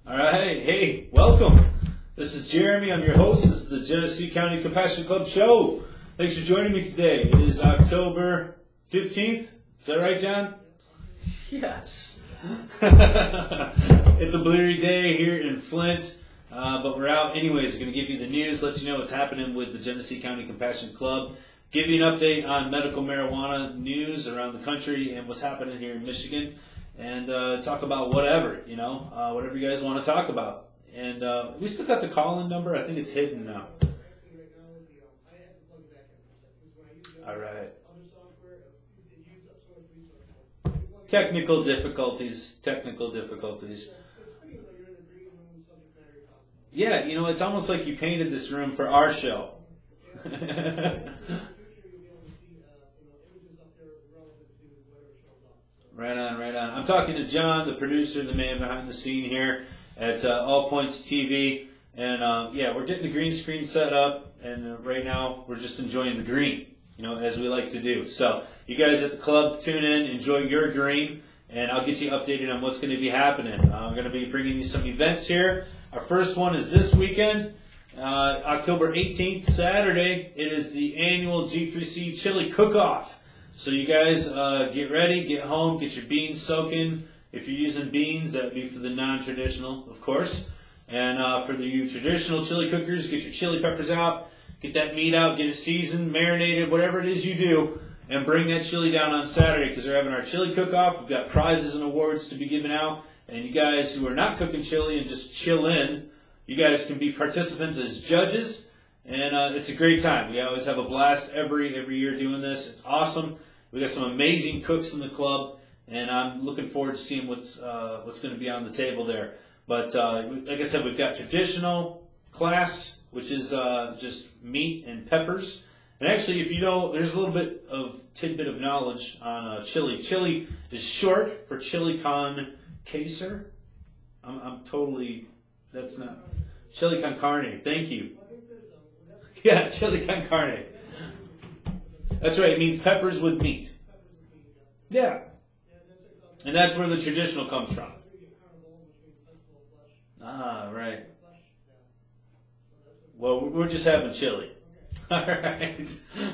All right, hey, welcome. This is Jeremy. I'm your host. This is the Genesee County Compassion Club show. Thanks for joining me today. It is October 15th. Is that right, John? Yes. It's a bleary day here in Flint, but we're out anyways. Going to give you the news, let you know what's happening with the Genesee County Compassion Club, give you an update on medical marijuana news around the country and what's happening here in Michigan, and talk about whatever, whatever you guys want to talk about. And we still got the call-in number. I think it's hidden now. All right. Technical difficulties. Yeah, it's almost like you painted this room for our show. Right on. I'm talking to John, the producer, the man behind the scene here at All Points TV. And yeah, we're getting the green screen set up, and right now we're just enjoying the green, as we like to do. So you guys at the club, tune in, enjoy your green, and I'll get you updated on what's going to be happening. I'm going to be bringing you some events here. Our first one is this weekend, October 18th, Saturday. It is the annual G3C Chili Cook-Off. So you guys get ready, get home, get your beans soaking. If you're using beans, that would be for the non-traditional, of course. And for the traditional chili cookers, get your chili peppers out, get that meat out, get it seasoned, marinated, whatever it is you do, and bring that chili down on Saturday because we're having our chili cook-off. We've got prizes and awards to be given out. And you guys who are not cooking chili and just chill in, you guys can be participants as judges. And it's a great time. We always have a blast every year doing this. It's awesome. We got some amazing cooks in the club, and I'm looking forward to seeing what's going to be on the table there. But like I said, we've got traditional class, which is just meat and peppers. And actually, if you know, there's a little bit of tidbit of knowledge on chili. Chili is short for chili con queso. I'm totally, that's not chili con carne. Thank you. Yeah, chili con carne. That's right. It means peppers with meat. Yeah. And that's where the traditional comes from. Ah, right. Well, we're just having chili. All right.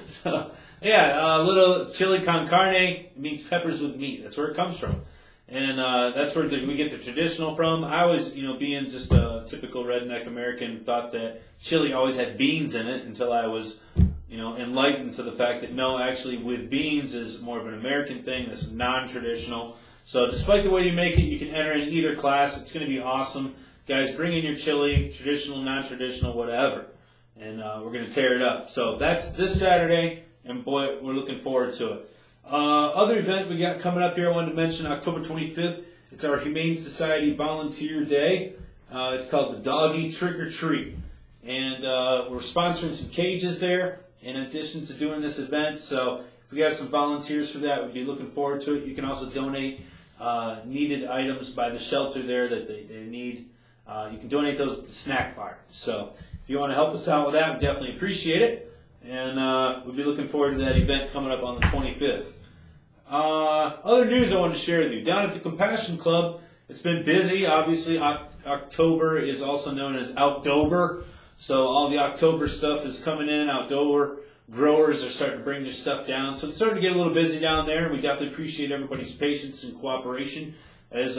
So, yeah, a little chili con carne means peppers with meat. That's where it comes from. And that's where we get the traditional from. I always, being just a typical redneck American, thought that chili always had beans in it until I was enlightened to the fact that no, actually with beans is more of an American thing. That's non-traditional. So despite the way you make it, you can enter in either class. It's going to be awesome. Guys, bring in your chili, traditional, non-traditional, whatever. And we're going to tear it up. So that's this Saturday, and boy, we're looking forward to it. Other event we got coming up here, I wanted to mention October 25th. It's our Humane Society Volunteer Day. It's called the Doggy Trick or Treat. And we're sponsoring some cages there in addition to doing this event. So if we have some volunteers for that, we'd be looking forward to it. You can also donate needed items by the shelter there that they need. You can donate those at the snack bar. So if you want to help us out with that, we definitely appreciate it. And we'll be looking forward to that event coming up on the 25th. Other news I wanted to share with you. Down at the Compassion Club, it's been busy. Obviously, October is also known as Outdober. So all the October stuff is coming in. Outdoor growers are starting to bring their stuff down. So it's starting to get a little busy down there. We definitely appreciate everybody's patience and cooperation as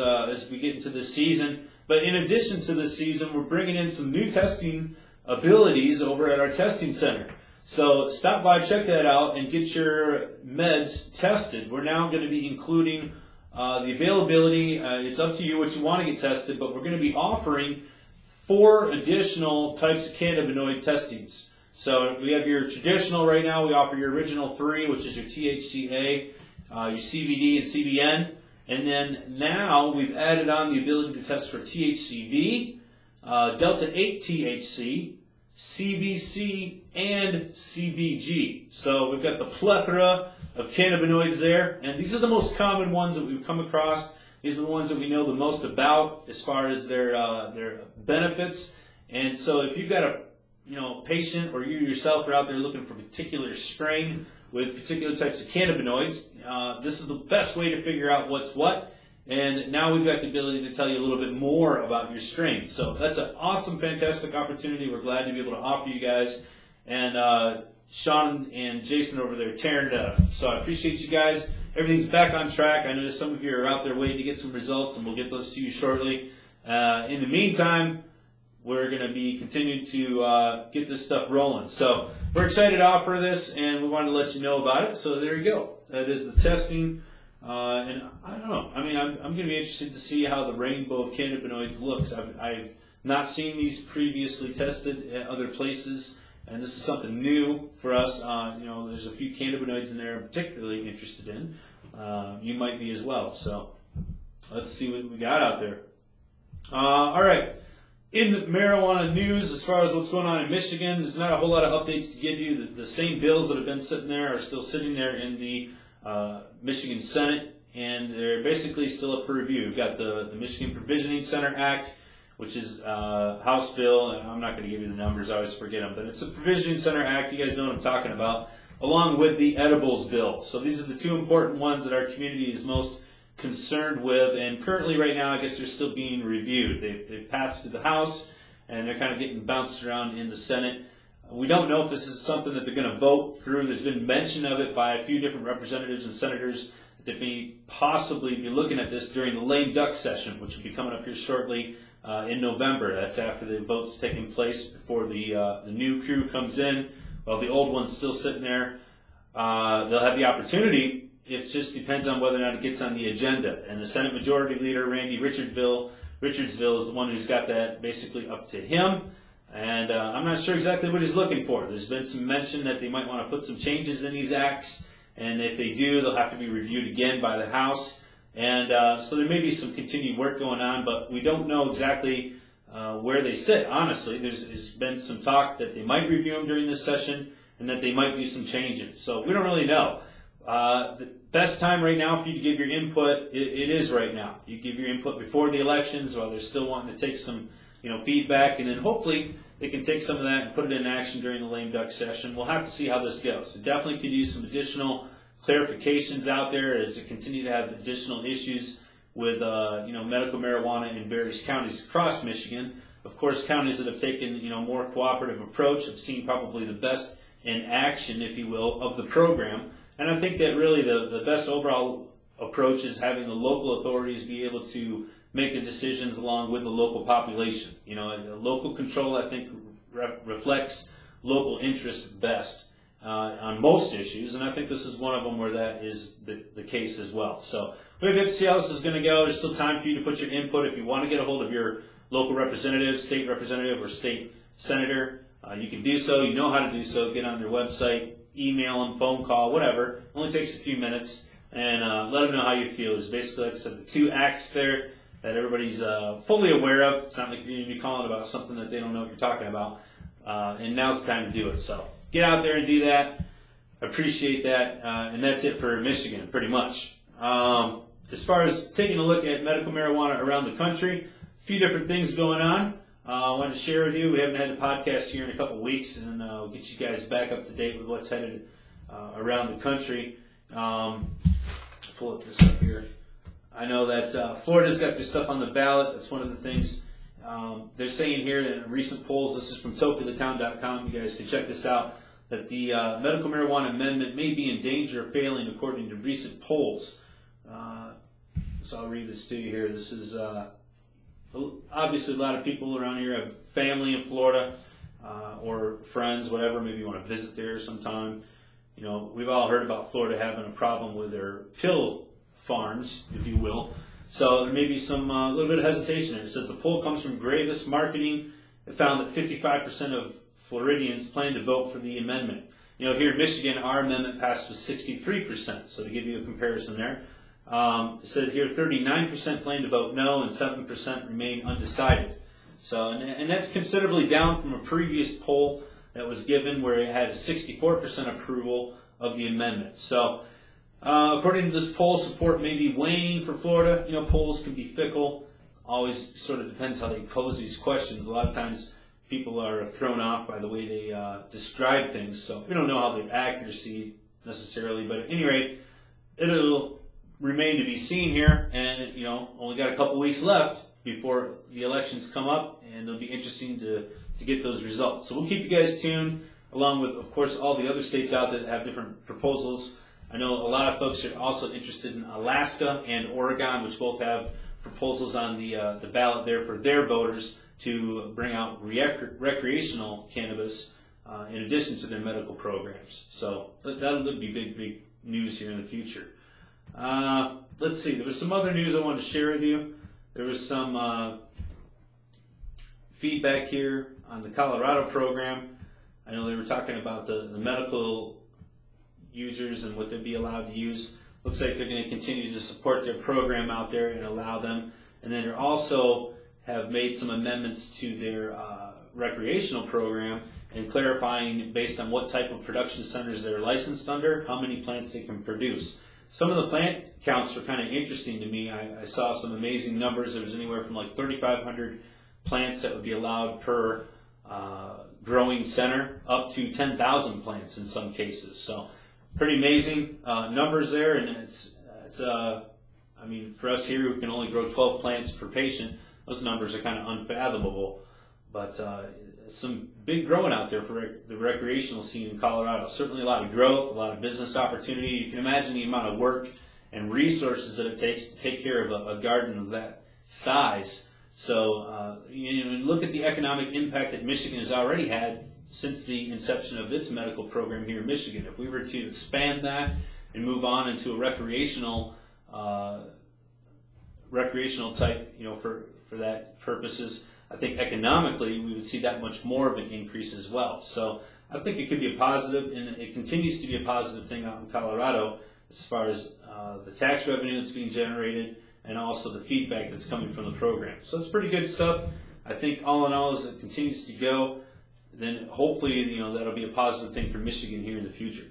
we get into this season. But in addition to this season, we're bringing in some new testing abilities over at our testing center. So stop by, check that out, and get your meds tested. We're now going to be including the availability. It's up to you what you want to get tested, but we're going to be offering 4 additional types of cannabinoid testings. So we have your traditional right now. We offer your original 3, which is your THCA, your CBD, and CBN. And then now we've added on the ability to test for THCV, Delta-8 THC, CBC, and CBG. So we've got the plethora of cannabinoids there, and these are the most common ones that we've come across. These are the ones that we know the most about as far as their benefits. And so if you've got a patient or you yourself are out there looking for a particular strain with particular types of cannabinoids, this is the best way to figure out what's what And now we've got the ability to tell you a little bit more about your strains. So that's an awesome, fantastic opportunity. We're glad to be able to offer you guys. And Sean and Jason over there tearing it up. So I appreciate you guys. Everything's back on track. I know some of you are out there waiting to get some results, and we'll get those to you shortly. In the meantime, we're going to be continuing to get this stuff rolling. So we're excited to offer this, and we wanted to let you know about it. So there you go. That is the testing. And I don't know. I mean, I'm going to be interested to see how the rainbow of cannabinoids looks. I've not seen these previously tested at other places, and this is something new for us. There's a few cannabinoids in there I'm particularly interested in. You might be as well. So let's see what we got out there. All right. In the marijuana news, as far as what's going on in Michigan, there's not a whole lot of updates to give you. The same bills that have been sitting there are still sitting there in the Michigan Senate, and they're basically still up for review. We've got the Michigan Provisioning Center Act, which is House bill, and I'm not going to give you the numbers, I always forget them, but it's a Provisioning Center Act, you guys know what I'm talking about, along with the edibles bill. So these are the two important ones that our community is most concerned with, and currently right now I guess they're still being reviewed. They've passed through the House, and they're kind of getting bounced around in the Senate. We don't know if this is something that they're going to vote through. There's been mention of it by a few different representatives and senators that may possibly be looking at this during the lame duck session, which will be coming up here shortly in November. That's after the vote's taking place, before the new crew comes in. While the old one's still sitting there, they'll have the opportunity. It just depends on whether or not it gets on the agenda. And the Senate Majority Leader, Randy Richardsville, is the one who's got that basically up to him. And I'm not sure exactly what he's looking for. There's been some mention that they might want to put some changes in these acts. And if they do, they'll have to be reviewed again by the House. And so there may be some continued work going on, but we don't know exactly where they sit, honestly. There's been some talk that they might review them during this session and that they might do some changes. So we don't really know. The best time right now for you to give your input, it is right now. You give your input before the elections while they're still wanting to take some feedback, and then hopefully they can take some of that and put it in action during the lame duck session. We'll have to see how this goes. It definitely could use some additional clarifications out there as they continue to have additional issues with medical marijuana in various counties across Michigan. Of course, counties that have taken more cooperative approach have seen probably the best in action, if you will, of the program. And I think that really the best overall approach is having the local authorities be able to make the decisions along with the local population. Local control, I think, reflects local interest best on most issues, and I think this is one of them where that is the case as well. So we have to see how this is going to go. There's still time for you to put your input. If you want to get a hold of your local representative, state representative, or state senator, you can do so. You know how to do so. Get on their website, email them, phone call, whatever. It only takes a few minutes, and let them know how you feel. There's basically, like I said, the two acts there that everybody's fully aware of. It's not like you're going to be calling about something that they don't know what you're talking about. And now's the time to do it. So get out there and do that. Appreciate that. And that's it for Michigan, pretty much. As far as taking a look at medical marijuana around the country, a few different things going on. I wanted to share with you. We haven't had a podcast here in a couple weeks, and we'll get you guys back up to date with what's headed around the country. Pull up this up here. I know that Florida's got their stuff on the ballot. That's one of the things they're saying here in recent polls. This is from TokeTheTown.com. You guys can check this out. That the medical marijuana amendment may be in danger of failing according to recent polls. So I'll read this to you here. This is obviously a lot of people around here have family in Florida or friends, whatever. Maybe you want to visit there sometime. We've all heard about Florida having a problem with their pill farms, if you will. So there may be some little bit of hesitation. It says the poll comes from Gravis Marketing. It found that 55% of Floridians plan to vote for the amendment. Here in Michigan, our amendment passed with 63%. So to give you a comparison there, it said here 39% plan to vote no and 7% remain undecided. So and that's considerably down from a previous poll that was given where it had 64% approval of the amendment. So according to this poll, support may be waning for Florida. Polls can be fickle. Always sort of depends how they pose these questions. A lot of times people are thrown off by the way they describe things. So we don't know how the accuracy necessarily, but at any rate, it'll remain to be seen here, and only got a couple weeks left before the elections come up, and it'll be interesting to get those results. So we'll keep you guys tuned, along with, of course, all the other states out there that have different proposals. I know a lot of folks are also interested in Alaska and Oregon, which both have proposals on the ballot there for their voters to bring out recreational cannabis in addition to their medical programs. So that'll be big news here in the future. Let's see, there was some other news I wanted to share with you. There was some feedback here on the Colorado program. I know they were talking about the medical users and what they'd be allowed to use. Looks like they're going to continue to support their program out there and allow them. And then they also have made some amendments to their recreational program and clarifying based on what type of production centers they're licensed under, how many plants they can produce. Some of the plant counts were kind of interesting to me. I saw some amazing numbers. There was anywhere from like 3,500 plants that would be allowed per growing center, up to 10,000 plants in some cases. So pretty amazing numbers there, and it's I mean, for us here who can only grow 12 plants per patient, those numbers are kind of unfathomable. But some big growing out there for the recreational scene in Colorado. Certainly a lot of growth, a lot of business opportunity. You can imagine the amount of work and resources that it takes to take care of a garden of that size. So look at the economic impact that Michigan has already had since the inception of its medical program here in Michigan. If we were to expand that and move on into a recreational type, for that purposes, I think economically we would see that much more of an increase as well. So I think it could be a positive, and it continues to be a positive thing out in Colorado as far as the tax revenue that's being generated and also the feedback that's coming from the program. So it's pretty good stuff. I think all in all, as it continues to go, then hopefully that'll be a positive thing for Michigan here in the future.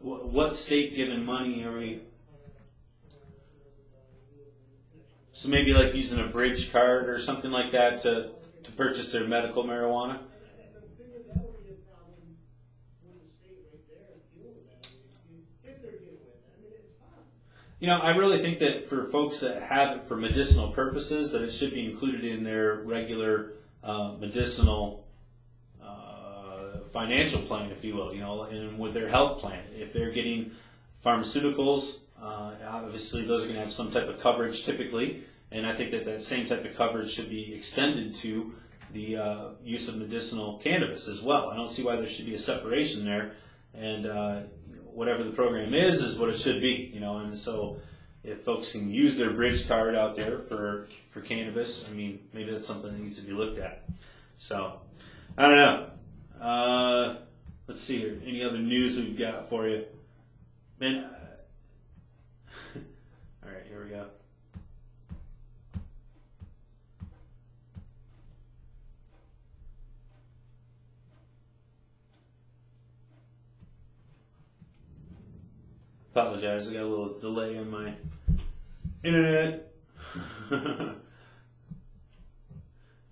What state given money are we? So maybe like using a bridge card or something like that to purchase their medical marijuana? I really think that for folks that have it for medicinal purposes, that it should be included in their regular medicinal financial plan, if you will, and with their health plan. If they're getting pharmaceuticals, obviously those are going to have some type of coverage typically, and I think that same type of coverage should be extended to the use of medicinal cannabis as well. I don't see why there should be a separation there, and whatever the program is what it should be, and so if folks can use their bridge card out there for cannabis, I mean, maybe that's something that needs to be looked at. So, I don't know. Let's see here. Any other news we've got for you? Man, all right, here we go. Apologize, I got a little delay on my internet. All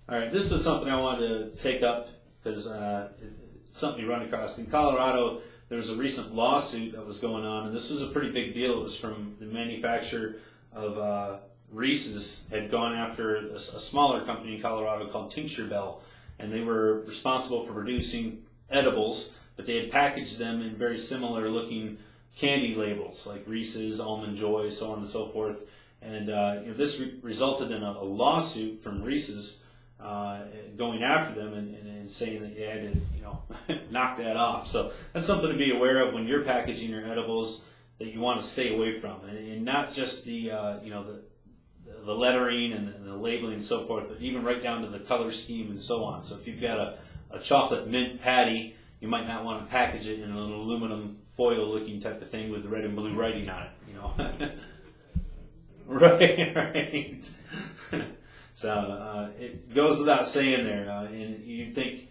right, this is something I wanted to take up because it's something you run across. In Colorado, there was a recent lawsuit that was going on, and this was a pretty big deal. It was from the manufacturer of Reese's, had gone after a smaller company in Colorado called Tincture Bell, and they were responsible for producing edibles, but they had packaged them in very similar looking candy labels like Reese's, Almond Joy, so on and so forth. And this resulted in a lawsuit from Reese's going after them and saying that you had to knock that off. So that's something to be aware of when you're packaging your edibles that you want to stay away from, and not just the the lettering and the labeling and so forth, but even right down to the color scheme and so on. So if you've got a chocolate mint patty, you might not want to package it in an aluminum foil looking type of thing with red and blue writing on it, Right. So it goes without saying there. And you think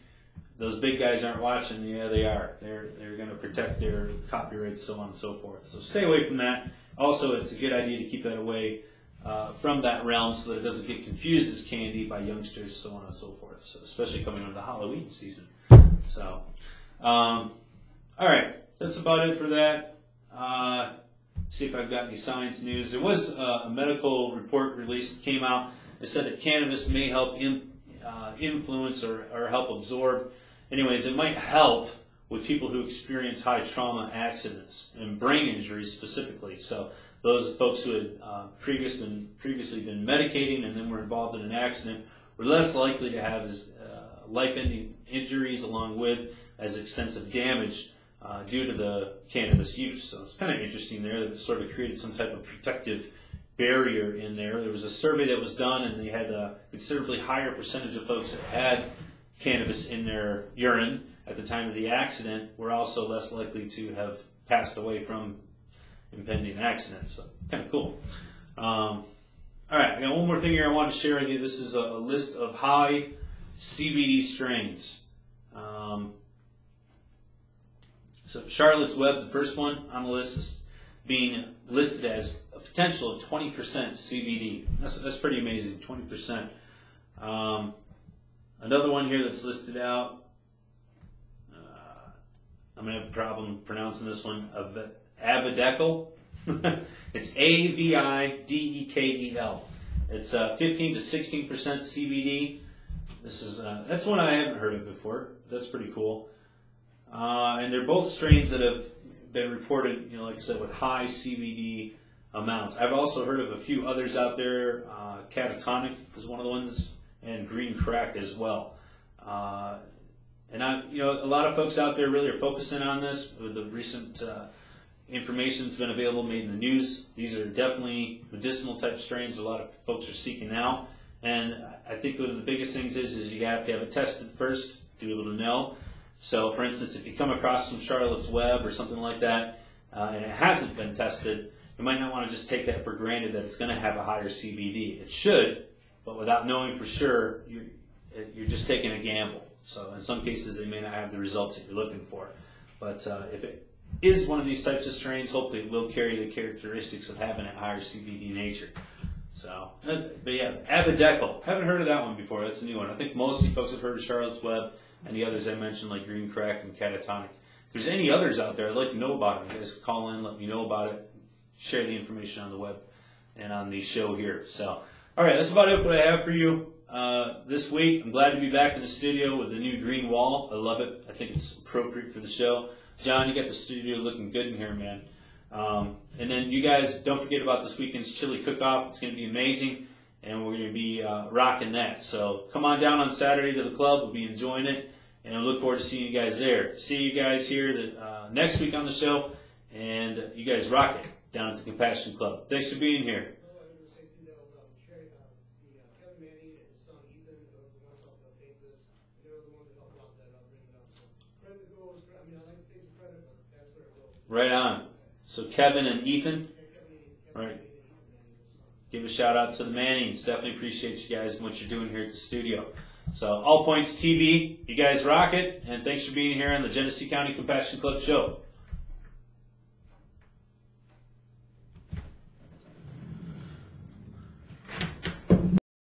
those big guys aren't watching? Yeah, they are. They're going to protect their copyrights, so on and so forth. So stay away from that. Also, it's a good idea to keep that away from that realm so that it doesn't get confused as candy by youngsters, so on and so forth. So especially coming into the Halloween season. So, all right, that's about it for that. See if I've got any science news. There was a medical report released that came out. It said that cannabis may help influence or help absorb. Anyways, it might help with people who experience high trauma accidents and brain injuries specifically. So those folks who had previously been medicating and then were involved in an accident were less likely to have life-ending injuries along with as extensive damage due to the cannabis use. So it's kind of interesting there that it sort of created some type of protective barrier in there. There was a survey that was done, and they had a considerably higher percentage of folks that had cannabis in their urine at the time of the accident were also less likely to have passed away from impending accident. So kind of cool. All right, I got one more thing here I want to share with you. This is a list of high CBD strains. So Charlotte's Web, the first one on the list, is being listed as a potential of 20% CBD. That's pretty amazing, 20%. Another one here that's listed out, I'm going to have a problem pronouncing this one, Avidekel. It's Avidekel. It's 15 to 16% CBD. This is that's one I haven't heard of before. That's pretty cool. And they're both strains that have been reported, like I said, with high CBD amounts. I've also heard of a few others out there. Catatonic is one of the ones, and green crack as well. And a lot of folks out there really are focusing on this with the recent information that's been available, made in the news. These are definitely medicinal type strains a lot of folks are seeking now. And I think one of the biggest things is you have to have it tested first to be able to know. So, for instance, if you come across some Charlotte's Web or something like that, and it hasn't been tested, you might not want to just take that for granted that it's going to have a higher CBD. It should, but without knowing for sure, you're just taking a gamble. So in some cases, they may not have the results that you're looking for. But if it is one of these types of strains, hopefully it will carry the characteristics of having a higher CBD nature. So, but yeah, Avidekel. Haven't heard of that one before. That's a new one. I think most of you folks have heard of Charlotte's Web and the others I mentioned, like green crack and catatonic. If there's any others out there, I'd like to know about them. You guys call in, let me know about it, share the information on the web and on the show here. So, all right, that's about it what I have for you this week. I'm glad to be back in the studio with the new green wall. I love it. I think it's appropriate for the show. John, you got the studio looking good in here, man. And then you guys, don't forget about this weekend's chili cook-off. It's going to be amazing, and we're going to be rocking that. So come on down on Saturday to the club. We'll be enjoying it, and I look forward to seeing you guys there. See you guys here next week on the show, and you guys rock it down at the Compassion Club. Thanks for being here. Right on. So Kevin and Ethan, right? Give a shout out to the Mannings. Definitely appreciate you guys and what you're doing here at the studio. So All Points TV, you guys rock it, and thanks for being here on the Genesee County Compassion Club show.